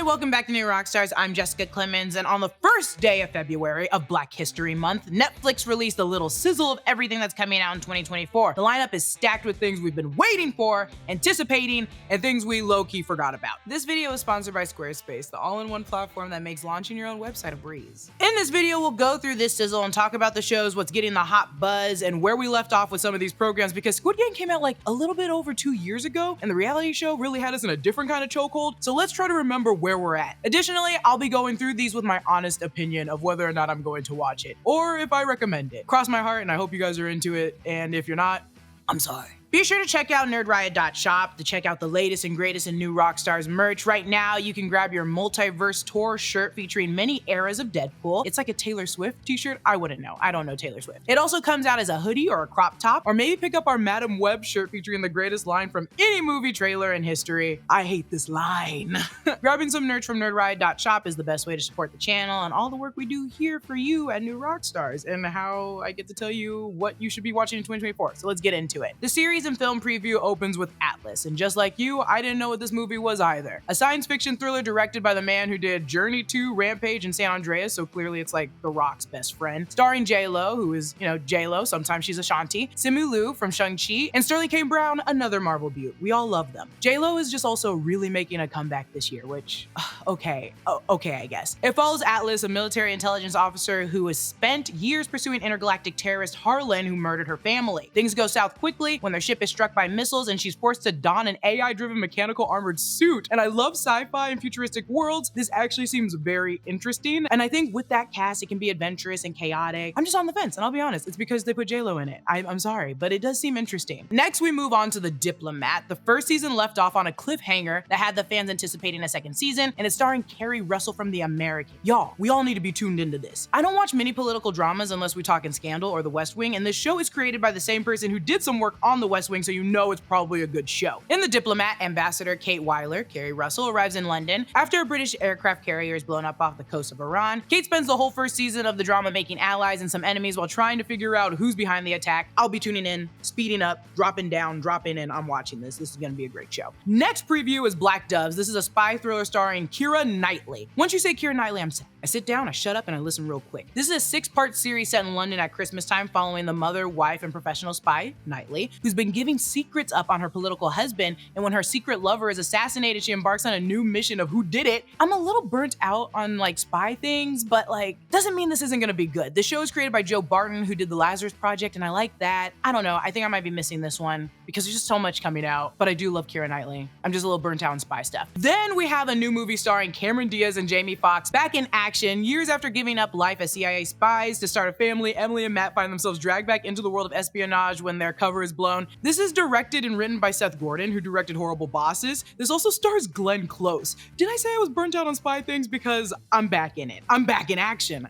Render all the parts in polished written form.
Hi, welcome back to New Rockstars. I'm Jessica Clemons, and on the first day of February of Black History Month, Netflix released a little sizzle of everything that's coming out in 2024. The lineup is stacked with things we've been waiting for, anticipating, and things we low-key forgot about. This video is sponsored by Squarespace, the all-in-one platform that makes launching your own website a breeze. In this video, we'll go through this sizzle and talk about the shows, what's getting the hot buzz, and where we left off with some of these programs, because Squid Game came out like a little bit over 2 years ago, and the reality show really had us in a different kind of chokehold, so let's try to remember where we're at. Additionally, I'll be going through these with my honest opinion of whether or not I'm going to watch it, or if I recommend it. Cross my heart, and I hope you guys are into it, and if you're not, I'm sorry. Be sure to check out nerdriot.shop to check out the latest and greatest in New Rockstars merch. Right now, you can grab your Multiverse Tour shirt featuring many eras of Deadpool. It's like a Taylor Swift t-shirt. I wouldn't know. I don't know Taylor Swift. It also comes out as a hoodie or a crop top, or maybe pick up our Madam Web shirt featuring the greatest line from any movie trailer in history. I hate this line. Grabbing some merch from nerdriot.shop is the best way to support the channel and all the work we do here for you at New Rockstars, and how I get to tell you what you should be watching in 2024. So let's get into it. The series and film preview opens with Atlas, and just like you, I didn't know what this movie was either. A science fiction thriller directed by the man who did Journey 2, Rampage, and San Andreas, so clearly it's like The Rock's best friend. Starring J-Lo, who is, J-Lo, sometimes she's Ashanti, Simu Liu from Shang-Chi, and Sterling K. Brown, another Marvel beaut. We all love them. J-Lo is just also really making a comeback this year, which, okay, I guess. It follows Atlas, a military intelligence officer who has spent years pursuing intergalactic terrorist Harlan, who murdered her family. Things go south quickly when their ship is struck by missiles and she's forced to don an AI-driven mechanical armored suit. And I love sci-fi and futuristic worlds. This actually seems very interesting. And I think with that cast, it can be adventurous and chaotic. I'm just on the fence, and I'll be honest, it's because they put J-Lo in it. I'm sorry, but it does seem interesting. Next, we move on to The Diplomat. The first season left off on a cliffhanger that had the fans anticipating a second season, and it's starring Kerry Russell from The American. Y'all, we all need to be tuned into this. I don't watch many political dramas unless we talk in Scandal or The West Wing, and this show is created by the same person who did some work on The West Wing, so you know it's probably a good show. In The Diplomat, Ambassador Kate Weiler, Kerry Russell, arrives in London after a British aircraft carrier is blown up off the coast of Iran. Kate spends the whole first season of the drama making allies and some enemies while trying to figure out who's behind the attack. I'll be tuning in, speeding up, dropping down, dropping in. I'm watching this. This is gonna be a great show. Next preview is Black Doves. This is a spy thriller starring Keira Knightley. Once you say Keira Knightley, I'm sad. I sit down, I shut up, and I listen real quick. This is a 6-part series set in London at Christmas time following the mother, wife, and professional spy, Knightley, who's been giving secrets up on her political husband, and when her secret lover is assassinated, she embarks on a new mission of who did it. I'm a little burnt out on spy things, but doesn't mean this isn't gonna be good. The show is created by Joe Barton, who did The Lazarus Project, and I like that. I don't know, I think I might be missing this one because there's just so much coming out, but I do love Keira Knightley. I'm just a little burnt out on spy stuff. Then we have a new movie starring Cameron Diaz and Jamie Foxx back in action. Years after giving up life as CIA spies to start a family, Emily and Matt find themselves dragged back into the world of espionage when their cover is blown. This is directed and written by Seth Gordon, who directed Horrible Bosses. This also stars Glenn Close. Did I say I was burnt out on spy things? Because I'm back in it. I'm back in action.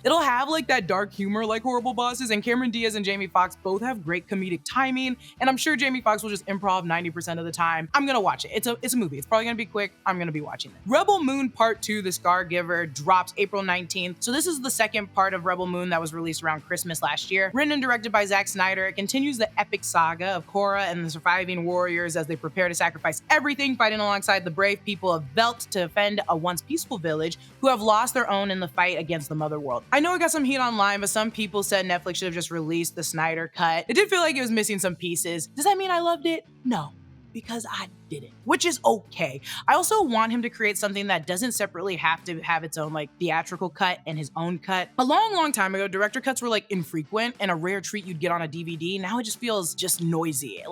It'll have that dark humor like Horrible Bosses, and Cameron Diaz and Jamie Foxx both have great comedic timing, and I'm sure Jamie Foxx will just improv 90% of the time. I'm gonna watch it. It's a movie. It's probably gonna be quick. I'm gonna be watching it. Rebel Moon Part 2, The Scar Giver, drops April 19th. So this is the second part of Rebel Moon that was released around Christmas last year. Written and directed by Zack Snyder, it continues the epic saga of Korra and the surviving warriors as they prepare to sacrifice everything, fighting alongside the brave people of Velt to defend a once peaceful village who have lost their own in the fight against the Mother World. I know it got some heat online, but some people said Netflix should have just released the Snyder cut. It did feel like it was missing some pieces. Does that mean I loved it? No, because I didn't, which is okay. I also want him to create something that doesn't separately have to have its own theatrical cut and his own cut. A long time ago, director cuts were infrequent and a rare treat you'd get on a DVD. Now it just feels just noisy.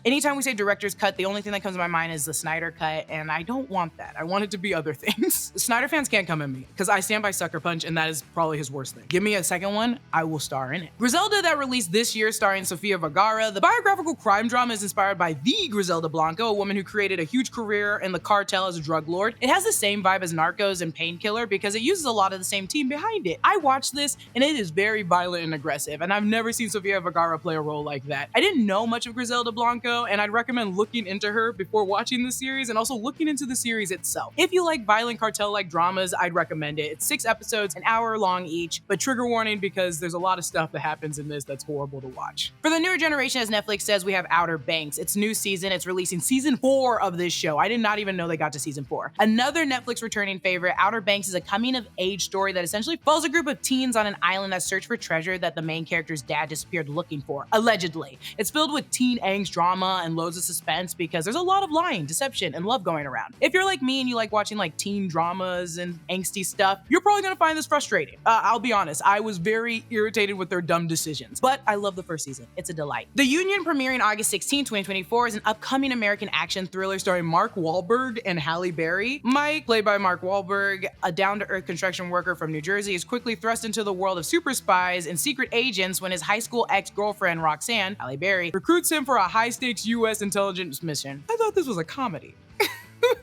Anytime we say director's cut, the only thing that comes to my mind is the Snyder cut, and I don't want that. I want it to be other things. Snyder fans can't come at me, because I stand by Sucker Punch, and that is probably his worst thing. Give me a second one, I will star in it. Griselda, that released this year, starring Sofia Vergara. The biographical crime drama is inspired by the Griselda Blanco, a woman who created a huge career in the cartel as a drug lord. It has the same vibe as Narcos and Painkiller because it uses a lot of the same team behind it. I watched this and it is very violent and aggressive, and I've never seen Sofia Vergara play a role like that. I didn't know much of Griselda Blanco, and I'd recommend looking into her before watching the series and also looking into the series itself. If you like violent cartel-like dramas, I'd recommend it. It's 6 episodes, an hour long each, but trigger warning because there's a lot of stuff that happens in this that's horrible to watch. For the newer generation, as Netflix says, we have Outer Banks. It's new season. It's releasing season season 4 of this show. I did not even know they got to season 4. Another Netflix returning favorite, Outer Banks, is a coming-of-age story that essentially follows a group of teens on an island that search for treasure that the main character's dad disappeared looking for, allegedly. It's filled with teen angst drama and loads of suspense because there's a lot of lying, deception, and love going around. If you're like me and you like watching like teen dramas and angsty stuff, you're probably gonna find this frustrating. I'll be honest, I was very irritated with their dumb decisions, but I love the first season. It's a delight. The Union, premiering August 16, 2024, is an upcoming American action thriller starring Mark Wahlberg and Halle Berry. Mike, played by Mark Wahlberg, a down-to-earth construction worker from New Jersey, is quickly thrust into the world of super spies and secret agents when his high school ex-girlfriend, Roxanne, Halle Berry, recruits him for a high-stakes U.S. intelligence mission. I thought this was a comedy.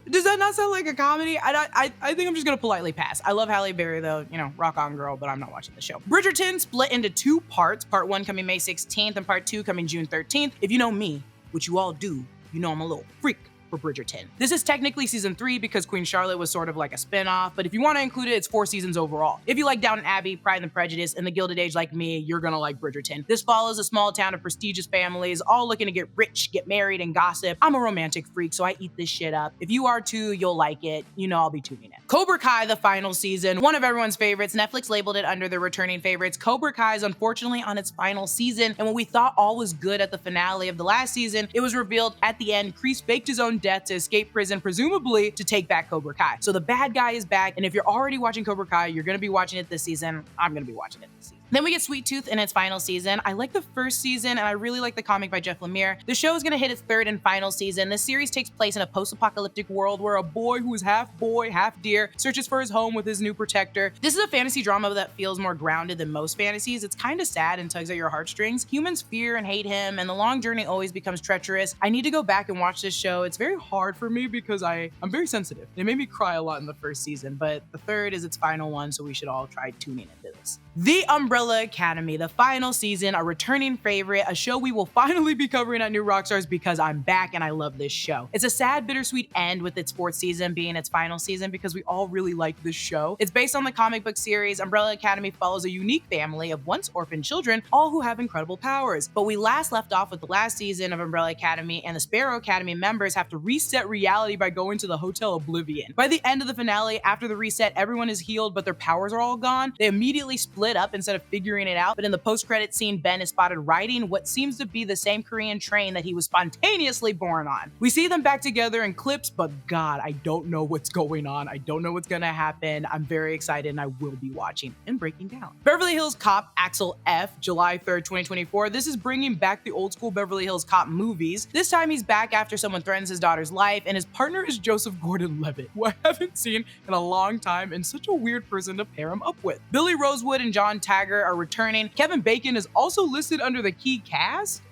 Does that not sound like a comedy? I think I'm just gonna politely pass. I love Halle Berry though, you know, rock on girl, but I'm not watching the show. Bridgerton split into 2 parts, part 1 coming May 16th and part 2 coming June 13th. If you know me, which you all do, you know I'm a little freak for Bridgerton. This is technically season 3 because Queen Charlotte was sort of like a spin-off, but if you want to include it, it's 4 seasons overall. If you like Downton Abbey, Pride and Prejudice, and The Gilded Age like me, you're gonna like Bridgerton. This follows a small town of prestigious families, all looking to get rich, get married, and gossip. I'm a romantic freak, so I eat this shit up. If you are too, you'll like it. You know I'll be tuning in. Cobra Kai, the final season, one of everyone's favorites. Netflix labeled it under their returning favorites. Cobra Kai is unfortunately on its final season, and when we thought all was good at the finale of the last season, it was revealed at the end Kreese faked his own death to escape prison, presumably to take back Cobra Kai. So the bad guy is back, and if you're already watching Cobra Kai, you're gonna be watching it this season. I'm gonna be watching it this season. Then we get Sweet Tooth in its final season. I like the first season, and I really like the comic by Jeff Lemire. The show is gonna hit its 3rd and final season. This series takes place in a post-apocalyptic world where a boy who is half boy, half deer searches for his home with his new protector. This is a fantasy drama that feels more grounded than most fantasies. It's kind of sad and tugs at your heartstrings. Humans fear and hate him, and the long journey always becomes treacherous. I need to go back and watch this show. It's very hard for me because I'm very sensitive. It made me cry a lot in the first season, but the 3rd is its final one, so we should all try tuning into this. The Umbrella Academy, the final season, a returning favorite, a show we will finally be covering at New Rockstars because I'm back and I love this show. It's a sad, bittersweet end with its 4th season being its final season because we all really like this show. It's based on the comic book series. Umbrella Academy follows a unique family of once orphaned children, all who have incredible powers. But we last left off with the last season of Umbrella Academy, and the Sparrow Academy members have to reset reality by going to the Hotel Oblivion. By the end of the finale, after the reset, everyone is healed, but their powers are all gone. They immediately split up instead of figuring it out, but in the post-credit scene, Ben is spotted riding what seems to be the same Korean train that he was spontaneously born on. We see them back together in clips, but God, I don't know what's going on. I don't know what's gonna happen. I'm very excited and I will be watching and breaking down. Beverly Hills Cop Axel F, July 3rd, 2024. This is bringing back the old school Beverly Hills Cop movies. This time he's back after someone threatens his daughter's life, and his partner is Joseph Gordon-Levitt, who I haven't seen in a long time and such a weird person to pair him up with. Billy Rosewood and John Taggart are returning. Kevin Bacon is also listed under the key cast.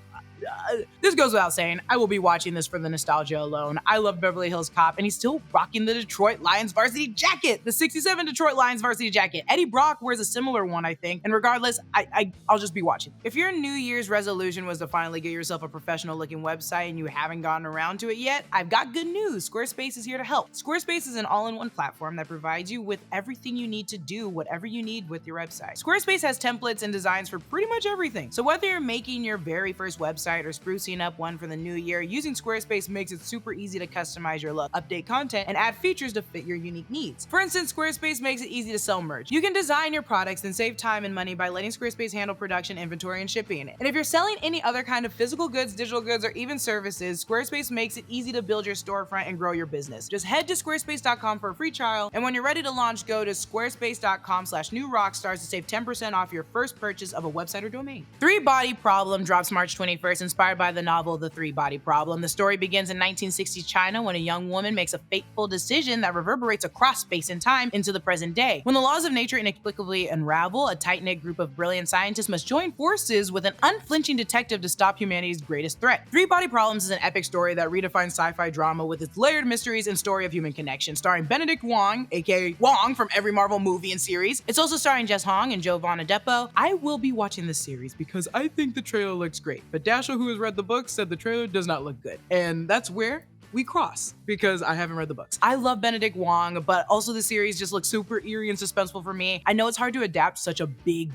This goes without saying, I will be watching this for the nostalgia alone. I love Beverly Hills Cop, and he's still rocking the Detroit Lions varsity jacket, the '67 Detroit Lions varsity jacket. Eddie Brock wears a similar one, I think, and regardless, I'll just be watching. If your New Year's resolution was to finally get yourself a professional looking website and you haven't gotten around to it yet, I've got good news. Squarespace is here to help. Squarespace is an all-in-one platform that provides you with everything you need to do whatever you need with your website. Squarespace has templates and designs for pretty much everything. So whether you're making your very first website or sprucing up one for the new year, using Squarespace makes it super easy to customize your look, update content, and add features to fit your unique needs. For instance, Squarespace makes it easy to sell merch. You can design your products and save time and money by letting Squarespace handle production, inventory, and shipping. And if you're selling any other kind of physical goods, digital goods, or even services, Squarespace makes it easy to build your storefront and grow your business. Just head to squarespace.com for a free trial, and when you're ready to launch, go to squarespace.com/newrockstars to save 10% off your first purchase of a website or domain. Three Body Problem drops March 21st, inspired by the novel The Three Body Problem. The story begins in 1960s China when a young woman makes a fateful decision that reverberates across space and time into the present day. When the laws of nature inexplicably unravel, a tight-knit group of brilliant scientists must join forces with an unflinching detective to stop humanity's greatest threat. Three Body Problems is an epic story that redefines sci-fi drama with its layered mysteries and story of human connection, starring Benedict Wong, aka Wong from every Marvel movie and series. It's also starring Jess Hong and Jovan Adepo. I will be watching this series because I think the trailer looks great, but Dasha, who has read the book, said the trailer does not look good. And that's where we cross. because I haven't read the books. I love Benedict Wong, but also the series just looks super eerie and suspenseful for me. I know it's hard to adapt such a big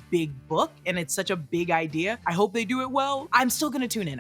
book, and it's such a big idea. I hope they do it well. I'm still gonna tune in.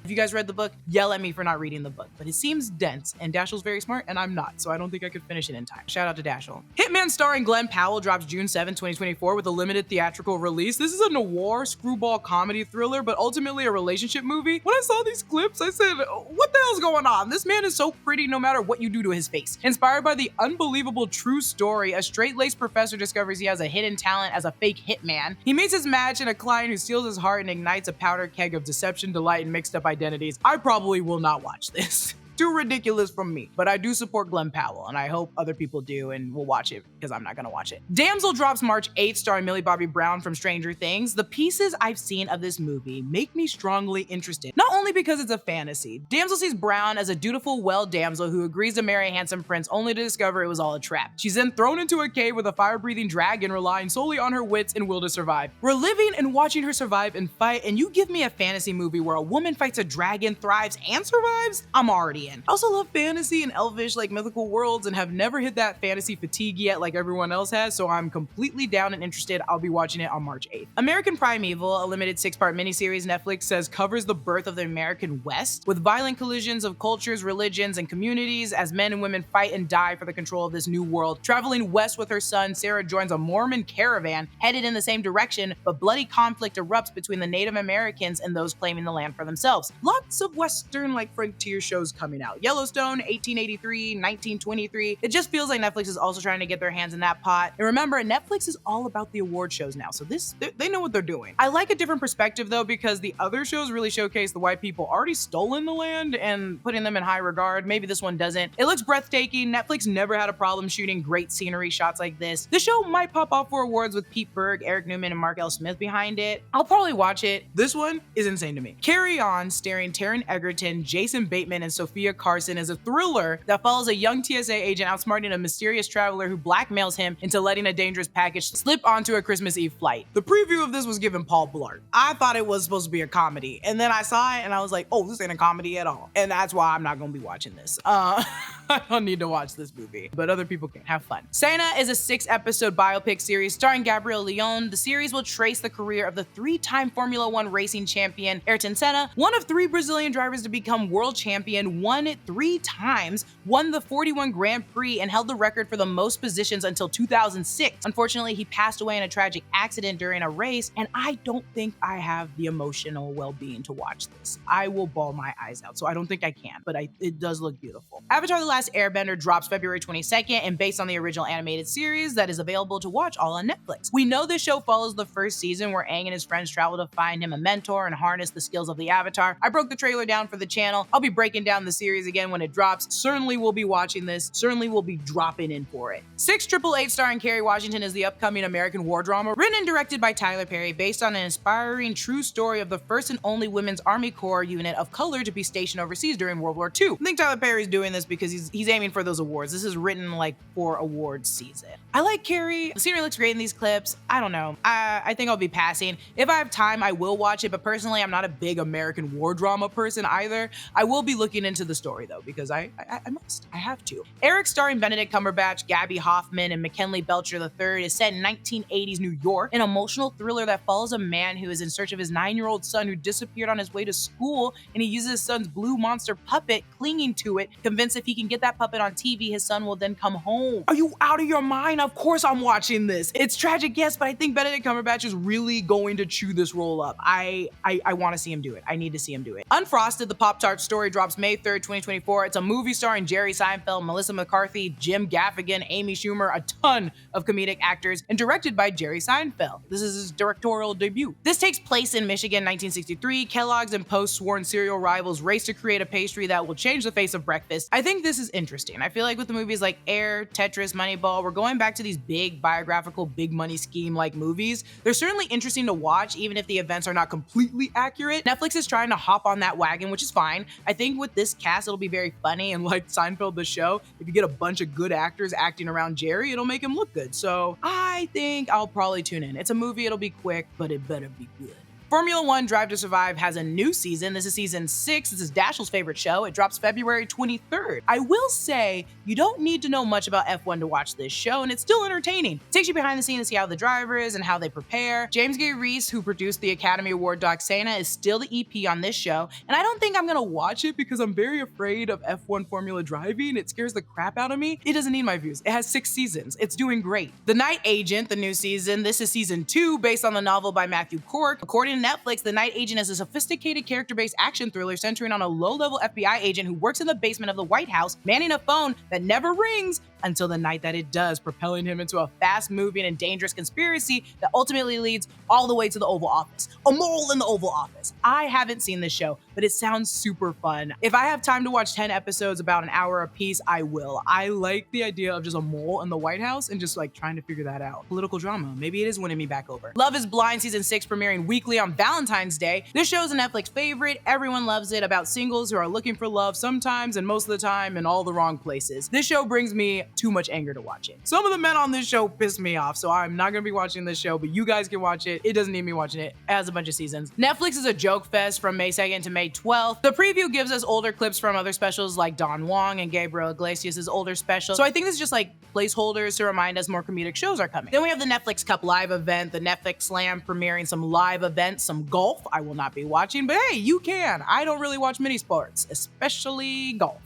If you guys read the book, yell at me for not reading the book, but it seems dense, and Dashiell's very smart, and I'm not, so I don't think I could finish it in time. Shout out to Dashiell. Hitman starring Glenn Powell drops June 7, 2024 with a limited theatrical release. This is a noir screwball comedy thriller, but ultimately a relationship movie. When I saw these clips, I said, what the hell's going on? This man is so pretty no matter what you do to his face. Inspired by the unbelievable true story, a straight-laced professor discovers he has a hidden talent as a fake hitman. He meets his match in a client who steals his heart and ignites a powder keg of deception, delight, and mixed up identities. I probably will not watch this. Too ridiculous from me, but I do support Glenn Powell, and I hope other people do and will watch it because I'm not gonna watch it. Damsel drops March 8th, starring Millie Bobby Brown from Stranger Things. The pieces I've seen of this movie make me strongly interested, not only because it's a fantasy. Damsel sees Brown as a dutiful, well damsel who agrees to marry a handsome prince only to discover it was all a trap. She's then thrown into a cave with a fire-breathing dragon, relying solely on her wits and will to survive. We're living and watching her survive and fight, and you give me a fantasy movie where a woman fights a dragon, thrives, and survives? I'm already in. I also love fantasy and elvish like mythical worlds and have never hit that fantasy fatigue yet like everyone else has, so I'm completely down and interested. I'll be watching it on March 8th. American Primeval, a limited 6-part miniseries Netflix says covers the birth of the American West with violent collisions of cultures, religions, and communities as men and women fight and die for the control of this new world. Traveling west with her son, Sarah joins a Mormon caravan headed in the same direction, but bloody conflict erupts between the Native Americans and those claiming the land for themselves. Lots of Western like frontier shows coming out. Yellowstone, 1883, 1923. It just feels like Netflix is also trying to get their hands in that pot. And remember, Netflix is all about the award shows now, so they know what they're doing. I like a different perspective though, because the other shows really showcase the white people already stolen the land and putting them in high regard. Maybe this one doesn't. It looks breathtaking. Netflix never had a problem shooting great scenery shots like this. The show might pop off for awards with Pete Berg, Eric Newman, and Mark L. Smith behind it. I'll probably watch it. This one is insane to me. Carry-On, starring Taron Egerton, Jason Bateman, and Sophia Carson, is a thriller that follows a young TSA agent outsmarting a mysterious traveler who blackmails him into letting a dangerous package slip onto a Christmas Eve flight. The preview of this was given Paul Blart. I thought it was supposed to be a comedy, and then I saw it and I was like, oh, this ain't a comedy at all. And that's why I'm not gonna be watching this. I don't need to watch this movie, but other people can have fun. Senna is a 6-episode biopic series starring Gabriel Leon. The series will trace the career of the 3-time Formula One racing champion, Ayrton Senna, one of 3 Brazilian drivers to become world champion, won it 3 times, won the 41 Grand Prix, and held the record for the most positions until 2006. Unfortunately, he passed away in a tragic accident during a race, and I don't think I have the emotional well-being to watch this. I will bawl my eyes out, so I don't think I can, but it does look beautiful. Avatar: The Last Airbender drops February 22nd, and based on the original animated series that is available to watch all on Netflix. We know this show follows the first season where Aang and his friends travel to find him a mentor and harness the skills of the Avatar. I broke the trailer down for the channel. I'll be breaking down the series again when it drops. Certainly will be watching this. Certainly will be dropping in for it. 688 starring Kerry Washington is the upcoming American war drama written and directed by Tyler Perry based on an inspiring true story of the first and only women's Army Corps unit of color to be stationed overseas during World War II. I think Tyler Perry's doing this because he's aiming for those awards. This is written like for awards season. I like Carrie. The scenery looks great in these clips. I don't know. I think I'll be passing. If I have time, I will watch it, but personally, I'm not a big American war drama person either. I will be looking into the story though, because I must. I have to. Eric, starring Benedict Cumberbatch, Gabby Hoffman, and McKinley Belcher III, is set in 1980s New York, an emotional thriller that follows a man who is in search of his 9-year-old son who disappeared on his way to school, and he uses his son's blue monster puppet, clinging to it, convinced if he can get that puppet on TV, his son will then come home. Are you out of your mind? Of course I'm watching this. It's tragic, yes, but I think Benedict Cumberbatch is really going to chew this role up. I want to see him do it. I need to see him do it. Unfrosted, the Pop-Tart story, drops May 3rd, 2024. It's a movie starring Jerry Seinfeld, Melissa McCarthy, Jim Gaffigan, Amy Schumer, a ton of comedic actors, and directed by Jerry Seinfeld. This is his directorial debut. This takes place in Michigan, 1963. Kellogg's and Post's sworn cereal rivals race to create a pastry that will change the face of breakfast. I think this is interesting. I feel like with the movies like Air, Tetris, Moneyball, we're going back to these big biographical, big money scheme like movies. They're certainly interesting to watch, even if the events are not completely accurate. Netflix is trying to hop on that wagon, which is fine. I think with this cast, it'll be very funny, and like Seinfeld the show, if you get a bunch of good actors acting around Jerry, it'll make him look good. So I think I'll probably tune in. It's a movie, it'll be quick, but it better be good. Formula One Drive to Survive has a new season. This is season 6. This is Dashiell's favorite show. It drops February 23rd. I will say, you don't need to know much about F1 to watch this show, and it's still entertaining. It takes you behind the scenes to see how the driver is and how they prepare. James Gay Reese, who produced the Academy Award doc Senna, is still the EP on this show, and I don't think I'm gonna watch it because I'm very afraid of F1 Formula driving. It scares the crap out of me. It doesn't need my views. It has 6 seasons. It's doing great. The Night Agent, the new season, this is season 2, based on the novel by Matthew Cork. According to Netflix, The Night Agent is a sophisticated character-based action thriller centering on a low-level FBI agent who works in the basement of the White House, manning a phone that never rings until the night that it does, propelling him into a fast-moving and dangerous conspiracy that ultimately leads all the way to the Oval Office. A mole in the Oval Office. I haven't seen this show, but it sounds super fun. If I have time to watch 10 episodes about an hour apiece, I will. I like the idea of just a mole in the White House and just like trying to figure that out. Political drama, maybe it is winning me back over. Love is Blind season 6 premiering weekly on Valentine's Day. This show is a Netflix favorite. Everyone loves it, about singles who are looking for love sometimes and most of the time in all the wrong places. This show brings me too much anger to watch it. Some of the men on this show piss me off, so I'm not gonna be watching this show, but you guys can watch it. It doesn't need me watching it. It has a bunch of seasons. Netflix is a joke fest from May 2nd to May 12th. The preview gives us older clips from other specials like Don Wang and Gabriel Iglesias' older special. So I think this is just like placeholders to remind us more comedic shows are coming. Then we have the Netflix Cup live event, the Netflix Slam premiering some live events, some golf. I will not be watching, but hey, you can. I don't really watch mini sports, especially golf.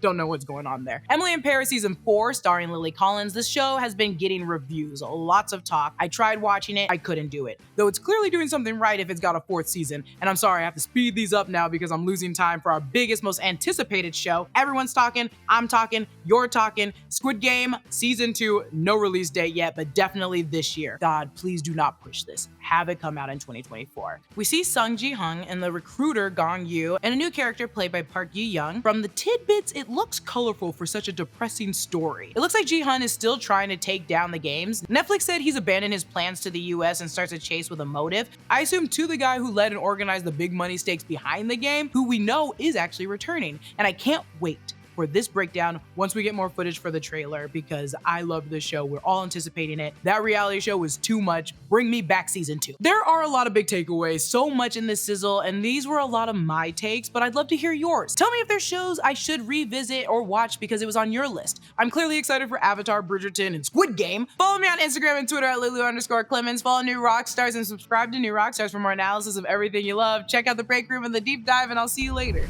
Don't know what's going on there. Emily in Paris season 4, starring Lily Collins. This show has been getting reviews, lots of talk. I tried watching it, I couldn't do it. Though it's clearly doing something right if it's got a 4th season. And I'm sorry, I have to speed these up now because I'm losing time for our biggest, most anticipated show. Everyone's talking, I'm talking, you're talking. Squid Game season 2, no release date yet, but definitely this year. God, please do not push this. Have it come out in 2024. We see Sung Ji-hung and the recruiter Gong Yoo, and a new character played by Park Yi-young. From the tidbits, it looks colorful for such a depressing story. It looks like Ji-hun is still trying to take down the games. Netflix said he's abandoned his plans to the US and starts a chase with a motive. I assume to the guy who led and organized the big money stakes behind the game, who we know is actually returning. And I can't wait for this breakdown once we get more footage for the trailer, because I love this show. We're all anticipating it. That reality show was too much. Bring me back season 2. There are a lot of big takeaways, so much in this sizzle, and these were a lot of my takes, but I'd love to hear yours. Tell me if there's shows I should revisit or watch because it was on your list. I'm clearly excited for Avatar, Bridgerton, and Squid Game. Follow me on Instagram and Twitter at Lulu_Clemons. Follow New Rockstars and subscribe to New Rockstars for more analysis of everything you love. Check out the break room and the deep dive, and I'll see you later.